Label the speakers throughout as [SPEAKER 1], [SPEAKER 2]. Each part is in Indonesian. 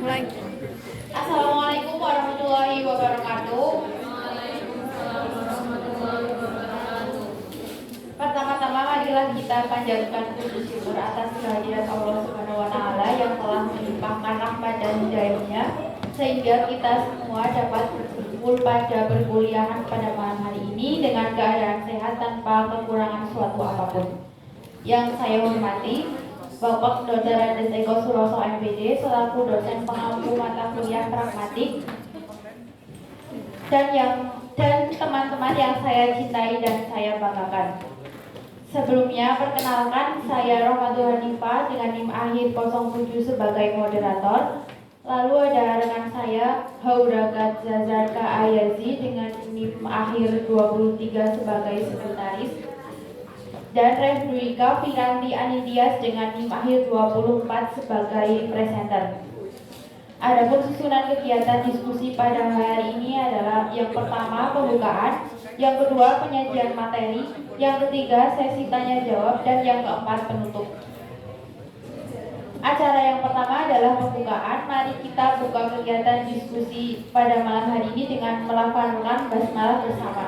[SPEAKER 1] Mulai.
[SPEAKER 2] Assalamualaikum warahmatullahi wabarakatuh. Pertama-tama marilah kita panjatkan puji syukur atas kehadiran Allah Subhanahu wa taala yang telah melimpahkan rahmat dan hidayahnya sehingga kita semua dapat berkumpul pada perkuliahan pada malam hari ini dengan keadaan sehat tanpa kekurangan suatu apapun. Yang saya hormati Bapak Dr. Andes Eko Suroso MPD selaku dosen pengampu mata kuliah pragmatik dan teman-teman yang saya cintai dan saya banggakan. Sebelumnya perkenalkan, saya Rohmatul Hanifah dengan NIM akhir 07 sebagai moderator. Lalu ada rekan saya Hauragat Zazarka Ayazi dengan NIM akhir 23 sebagai sekretaris. Dan Refduika Piranti Anindiyas dengan NIM akhir 24 sebagai presenter. Adapun susunan kegiatan diskusi pada hari ini adalah yang pertama pembukaan, yang kedua penyajian materi, yang ketiga sesi tanya jawab, dan yang keempat penutup. Acara yang pertama adalah pembukaan. Mari kita buka kegiatan diskusi pada malam hari ini dengan melafalkan basmalah bersama.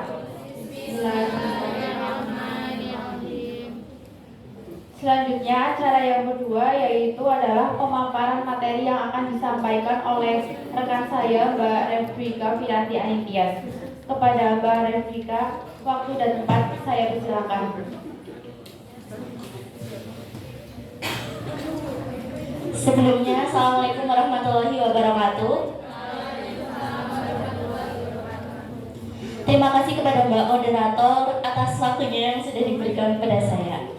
[SPEAKER 2] Selanjutnya acara yang kedua yaitu adalah pemaparan materi yang akan disampaikan oleh rekan saya Mbak Refduika Piranti Anindiyas. Kepada Mbak Refduika, waktu dan tempat saya persilakan.
[SPEAKER 3] Sebelumnya, Assalamualaikum warahmatullahi wabarakatuh. Terima kasih kepada Mbak Moderator atas waktunya yang sudah diberikan kepada saya.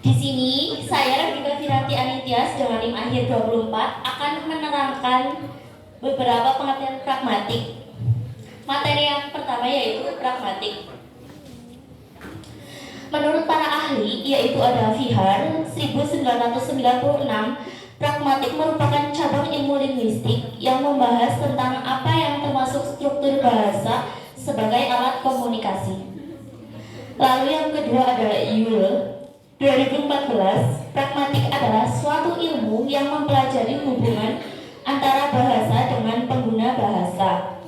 [SPEAKER 3] Di sini, saya Refduika Piranti Anindiyas dengan NIM akhir 24 akan menerangkan beberapa pengertian pragmatik. Materi yang pertama yaitu pragmatik. Menurut para ahli, yaitu ada Vihar 1996, pragmatik merupakan cabang ilmu linguistik yang membahas tentang apa yang termasuk struktur bahasa sebagai alat komunikasi. Lalu yang kedua ada Yule 2014, pragmatik adalah suatu ilmu yang mempelajari hubungan antara bahasa dengan pengguna bahasa.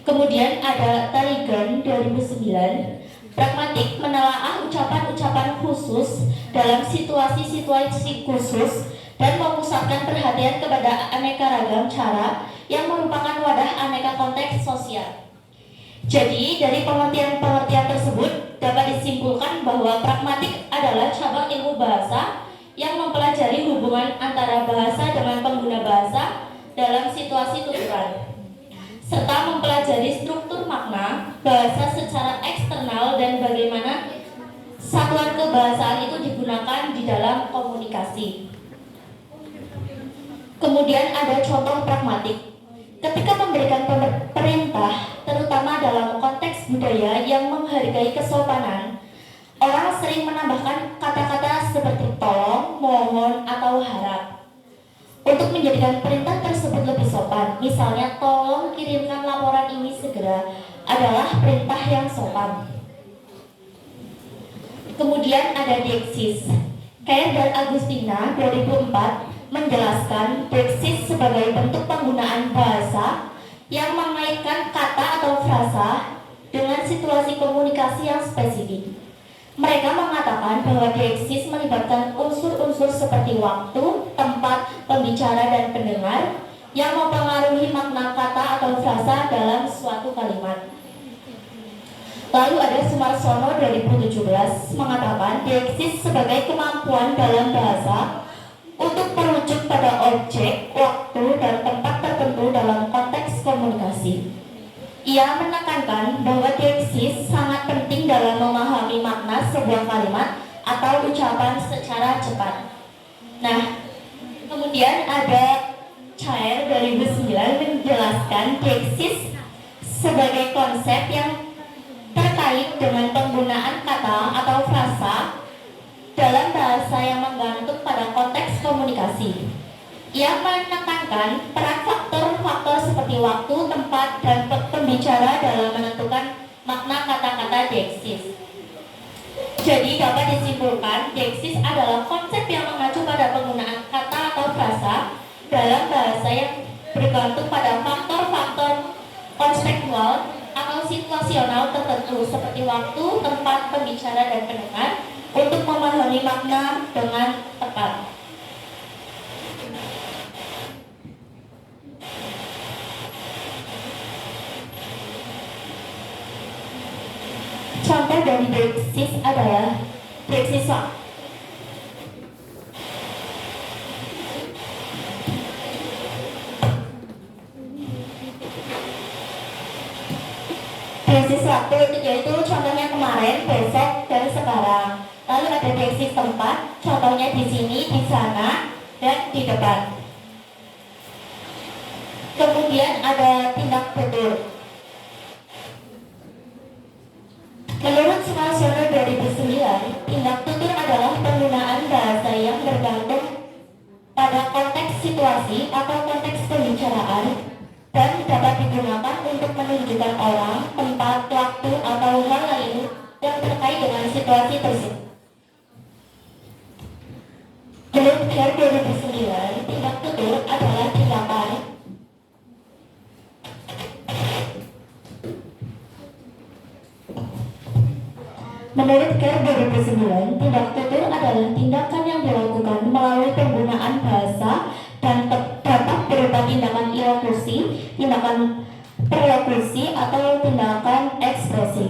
[SPEAKER 3] Kemudian ada Taligan 2009, pragmatik menelaah ucapan-ucapan khusus dalam situasi-situasi khusus dan memusatkan perhatian kepada aneka ragam cara yang merupakan wadah aneka konteks sosial. Jadi, dari pengertian-pengertian tersebut dapat disimpulkan bahwa pragmatik adalah cabang ilmu bahasa yang mempelajari hubungan antara bahasa dengan pengguna bahasa dalam situasi tuturan, serta mempelajari struktur makna bahasa secara eksternal dan bagaimana satuan kebahasaan itu digunakan di dalam komunikasi. Kemudian ada contoh pragmatik. Ketika memberikan perintah, terutama dalam konteks budaya yang menghargai kesopanan, orang sering menambahkan kata-kata seperti tolong, mohon, atau harap untuk menjadikan perintah tersebut lebih sopan. Misalnya, tolong kirimkan laporan ini segera adalah perintah yang sopan. Kemudian ada deiksis. Kair dan Agustina 2004 menjelaskan deiksis sebagai bentuk penggunaan bahasa yang mengaitkan kata atau frasa dengan situasi komunikasi yang spesifik. Mereka mengatakan bahwa deiksis melibatkan unsur-unsur seperti waktu, tempat, pembicara, dan pendengar yang mempengaruhi makna kata atau frasa dalam suatu kalimat. Lalu ada Sumarsono 2017 mengatakan deiksis sebagai kemampuan dalam bahasa untuk merujuk pada objek, waktu, dan tempat tertentu dalam konteks komunikasi. Ia menekankan bahwa deiksis sangat penting dalam memahami makna sebuah kalimat atau ucapan secara cepat. Nah, kemudian ada Chair 2009 menjelaskan deiksis sebagai konsep yang terkait dengan penggunaan kata atau frasa dalam bahasa yang menggantung pada konteks komunikasi. Ia menekankan peran faktor-faktor seperti waktu, tempat, dan pembicara dalam menentukan makna kata-kata deiksis. Jadi dapat disimpulkan, deiksis adalah konsep yang mengacu pada penggunaan kata atau frasa dalam bahasa yang bergantung pada faktor-faktor kontekstual atau situasional tertentu seperti waktu, tempat, pembicara, dan pendengar untuk memahami makna dengan tepat. Contoh dari Brexit adalah Brexit waktu itu yaitu contohnya kemarin, besok, dan sekarang. Lalu ada Brexit tempat, contohnya di sini, di sana, dan di depan. Kemudian ada tindak tutur. Menurut Sumarsono 2009, tindak tutur adalah penggunaan bahasa yang bergantung pada konteks situasi atau konteks pembicaraan dan dapat digunakan untuk menunjukkan orang, tempat, waktu, atau hal lain yang terkait dengan situasi tersebut. Menurut Care 2009, tindak tutur adalah tindakan Menurut Care 2009, tindak tutur adalah tindakan yang dilakukan melalui penggunaan bahasa dan dapat berupa tindakan ilokusi, tindakan perlokusi, atau tindakan ekspresi.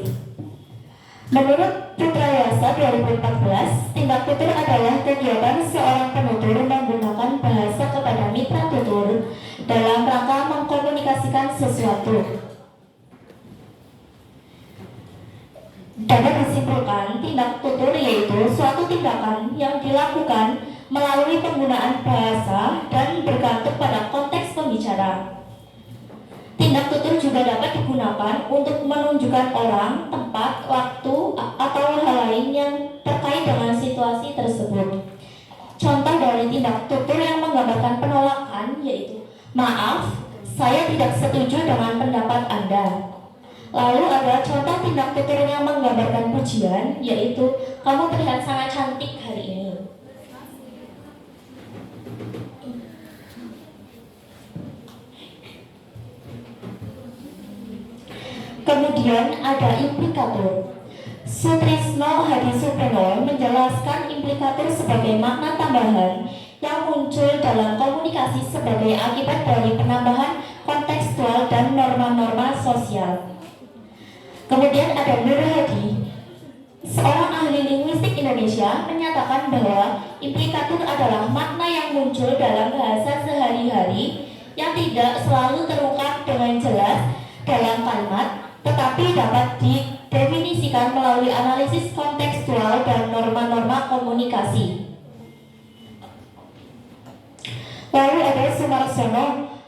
[SPEAKER 3] Menurut Putra Yasa 2014, tindak tutur adalah kegiatan seorang penutur menggunakan bahasa kepada mitra tutur dalam rangka mengkomunikasikan sesuatu. Dapat disimpulkan, tindak tutur yaitu suatu tindakan yang dilakukan melalui penggunaan bahasa dan bergantung pada konteks pembicara. Tindak tutur juga dapat digunakan untuk menunjukkan orang, tempat, waktu, atau hal lain yang terkait dengan situasi tersebut. Contoh dari tindak tutur yang menggambarkan penolakan yaitu, "Maaf, saya tidak setuju dengan pendapat Anda." Lalu ada contoh tindak tutur yang menggambarkan pujian, yaitu, "Kamu terlihat sangat cantik hari ini." Kemudian ada implikatur. Sutrisno Hadisupeno menjelaskan implikatur sebagai makna tambahan yang muncul dalam komunikasi sebagai akibat dari penambahan kontekstual dan norma-norma sosial. Kemudian ada Nur Hadi, seorang ahli linguistik Indonesia, menyatakan bahwa implikatur adalah makna yang muncul dalam bahasa sehari-hari yang tidak selalu terungkap dengan jelas dalam kalimat, tetapi dapat didefinisikan melalui analisis kontekstual dan norma-norma komunikasi. Lalu ada Sumarsono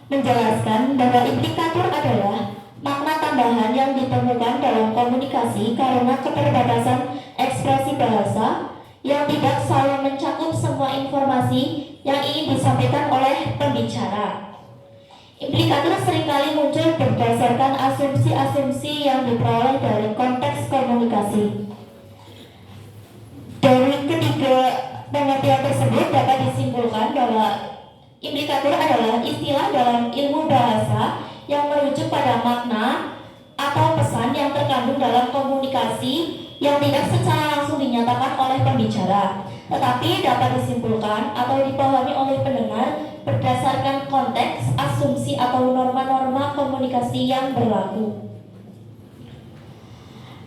[SPEAKER 3] menjelaskan bahwa implikatur adalah makna tambahan yang ditemukan dalam komunikasi karena keterbatasan ekspresi bahasa yang tidak selalu mencakup semua informasi yang ingin disampaikan oleh pembicara. Implikatur seringkali muncul berdasarkan asumsi-asumsi yang diperoleh dari konteks komunikasi. Dari ketiga pengertian tersebut dapat disimpulkan bahwa implikatur adalah istilah dalam ilmu bahasa yang merujuk pada makna atau pesan yang terkandung dalam komunikasi yang tidak secara langsung dinyatakan oleh pembicara, tetapi dapat disimpulkan atau dipahami oleh pendengar berdasarkan konteks, asumsi, atau norma-norma komunikasi yang berlaku.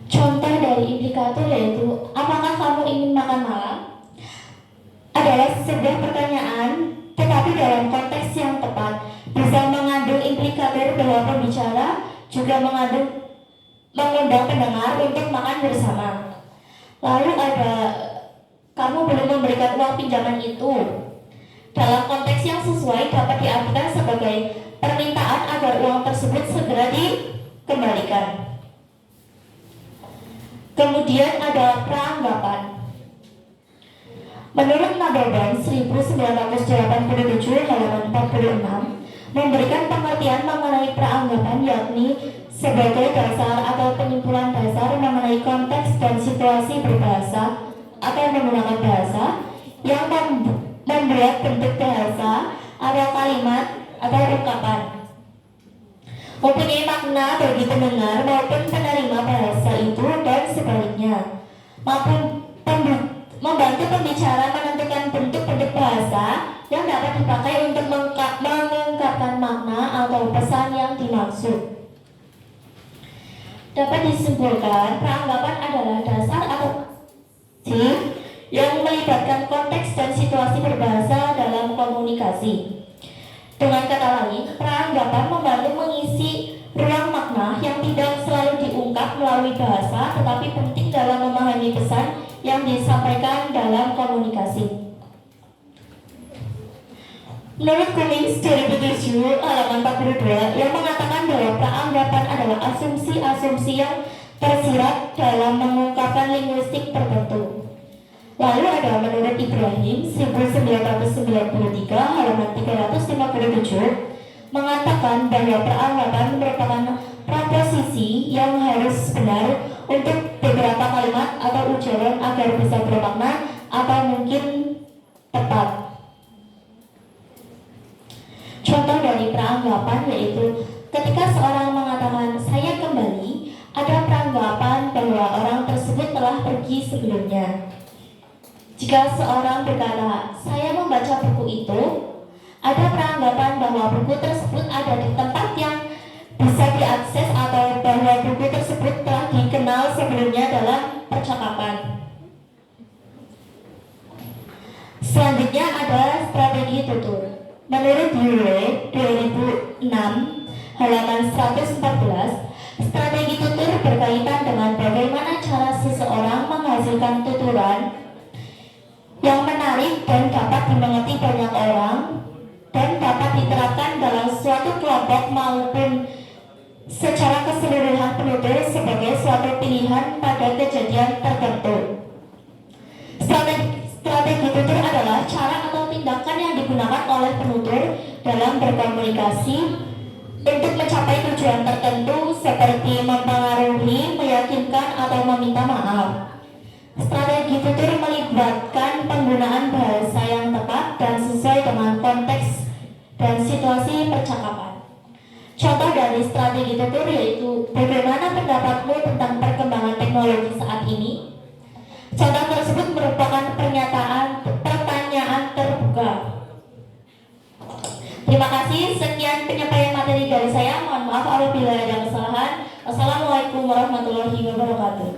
[SPEAKER 3] Contoh dari implikatur yaitu, "Apakah kamu ingin makan malam?" adalah sebuah pertanyaan, tetapi dalam konteks yang tepat bisa mengandung implikator bahwa pembicara juga mengundang pendengar untuk makan bersama. Lalu ada, "Kamu belum memberikan uang pinjaman itu." Dalam konteks yang sesuai dapat diartikan sebagai permintaan agar uang tersebut segera dikembalikan. Kemudian ada peranggapan. Menurut Nababan 1987 halaman 46 memberikan pengertian mengenai peranggapan, yakni sebagai dasar atau penyimpulan dasar mengenai konteks dan situasi berbahasa atau menggunakan bahasa yang membuat bentuk bahasa atau kalimat atau ungkapan. Mempunyai makna bagi pendengar maupun penerima bahasa itu dan sebaliknya. Membantu pembicara menentukan bentuk-bentuk bahasa yang dapat dipakai untuk mengungkapkan makna atau pesan yang dimaksud. Dapat disimpulkan, peranggapan adalah dasar atau yang melibatkan konteks dan situasi berbahasa dalam komunikasi. Dengan kata lain, peranggapan membantu mengisi ruang makna yang tidak selalu diungkap melalui bahasa, tetapi penting dalam memahami pesan yang disampaikan dalam komunikasi. Menurut Cummings 2007 halaman 42 yang mengatakan bahwa peranggapan adalah asumsi-asumsi yang tersirat dalam mengungkapkan linguistik tertentu. Lalu ada menurut Ibrahim 1993 halaman 357 mengatakan bahwa peranggapan merupakan proposisi yang harus benar untuk beberapa kalimat atau ujaran agar bisa bermakna atau mungkin tepat. Contoh dari peranggapan yaitu ketika seorang mengatakan saya kembali, ada peranggapan bahwa orang tersebut telah pergi sebelumnya. Jika seorang berkata saya membaca buku itu, ada peranggapan bahwa buku tersebut ada di tempat yang bisa diakses atau bahwa buku tersebut telah dikenal sebelumnya dalam percakapan. Selanjutnya ada strategi tutur. Menurut Yule 2006 halaman 114, strategi tutur berkaitan dengan bagaimana cara seseorang menghasilkan tuturan yang menarik dan dapat dimengerti banyak orang dan dapat diterapkan dalam suatu kelompok maupun secara keseluruhan penutur sebagai suatu pilihan pada kejadian tertentu. Strategi tutur adalah cara atau tindakan yang digunakan oleh penutur dalam berkomunikasi untuk mencapai tujuan tertentu seperti mempengaruhi, meyakinkan, atau meminta maaf. Strategi tutur melibatkan penggunaan bahasa yang tepat dan sesuai dengan konteks dan situasi percakapan. Contoh dari strategi tutur yaitu bagaimana pendapatmu tentang perkembangan teknologi saat ini? Contoh tersebut merupakan pertanyaan terbuka. Terima kasih, sekian penyampaian materi dari saya. Mohon maaf apabila ada kesalahan. Wassalamualaikum warahmatullahi wabarakatuh.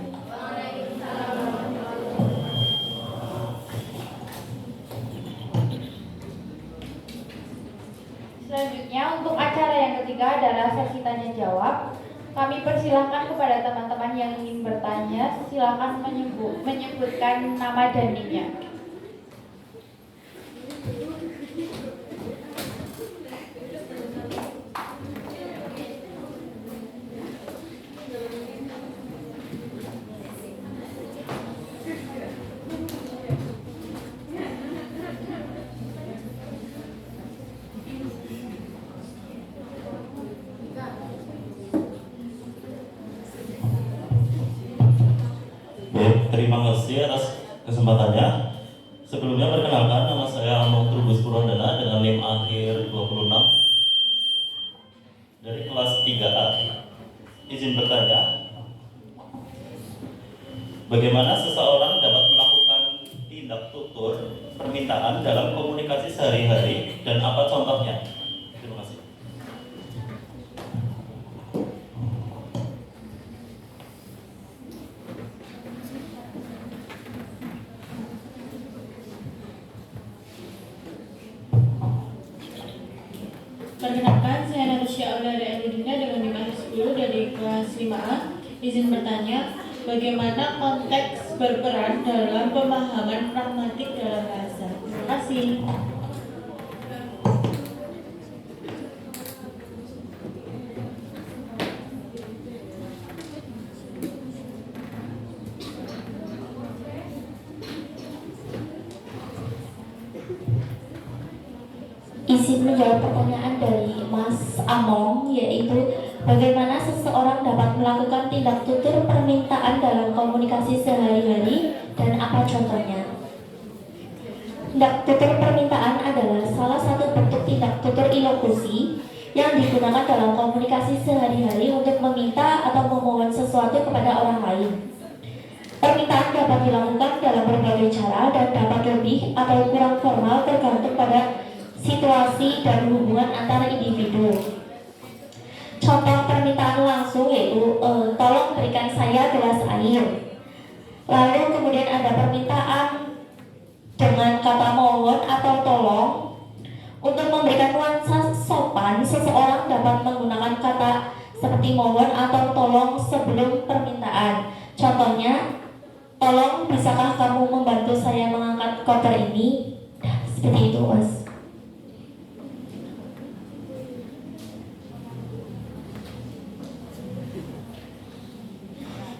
[SPEAKER 2] Selanjutnya untuk acara yang ketiga adalah sesi tanya jawab. Kami persilahkan kepada teman-teman yang ingin bertanya, silakan menyebutkan nama dan NIM-nya.
[SPEAKER 1] Terima kasih atas kesempatannya. Sebelumnya perkenalkan, nama saya Among Trubus Purwandana dengan NIM akhir 26 dari kelas 3A. Izin bertanya, bagaimana seseorang dapat melakukan tindak tutur permintaan dalam komunikasi sehari-hari dan apa contohnya? Terima kasih.
[SPEAKER 4] Perkenalkan, saya Natasha Aulia Eludina dengan NIM 10 dari kelas 5A. Izin bertanya, bagaimana konteks berperan dalam pemahaman pragmatik dalam bahasa? Terima kasih.
[SPEAKER 3] Izin menjawab pertanyaan dari Mas Among, yaitu bagaimana seseorang dapat melakukan tindak tutur permintaan dalam komunikasi sehari-hari dan apa contohnya. Tindak tutur permintaan adalah salah satu bentuk tindak tutur ilokusi yang digunakan dalam komunikasi sehari-hari untuk meminta atau memohon sesuatu kepada orang lain. Permintaan dapat dilakukan dalam berbagai cara dan dapat lebih atau kurang formal tergantung pada situasi dan hubungan antara individu. Contoh permintaan langsung yaitu tolong berikan saya gelas air. Lalu kemudian ada permintaan dengan kata mohon atau tolong. Untuk memberikan nuansa sopan, seseorang dapat menggunakan kata seperti mohon atau tolong sebelum permintaan. Contohnya, tolong bisakah kamu membantu saya mengangkat koper ini? Nah, seperti itu, Mas.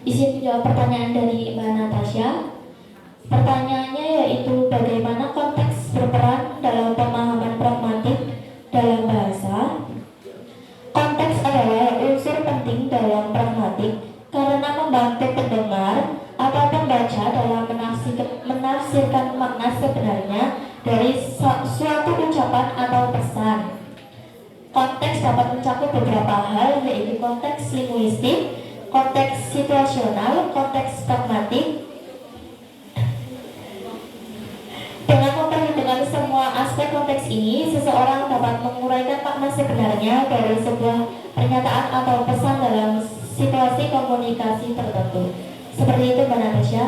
[SPEAKER 3] Izin menjawab pertanyaan dari Mbak Natasha. Pertanyaannya yaitu bagaimana konteks berperan dalam pemahaman pragmatik dalam bahasa. Konteks adalah unsur penting dalam pragmatik karena membantu pendengar atau pembaca dalam menafsirkan makna sebenarnya dari suatu ucapan atau pesan. Konteks dapat mencakup beberapa hal yaitu konteks linguistik, konteks situasional, konteks pragmatik. Dengan memperhitungkan semua aspek konteks ini, seseorang dapat menguraikan makna sebenarnya dari sebuah pernyataan atau pesan dalam situasi komunikasi tertentu. Seperti itu, Mbak Natasha.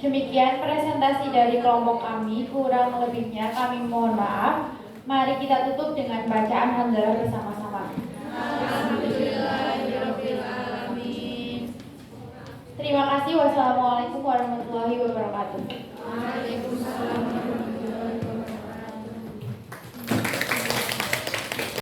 [SPEAKER 2] Demikian presentasi dari kelompok kami, kurang lebihnya kami mohon maaf. Mari kita tutup dengan bacaan hamdalah bersama-sama. Terima kasih. Wassalamualaikum warahmatullahi wabarakatuh.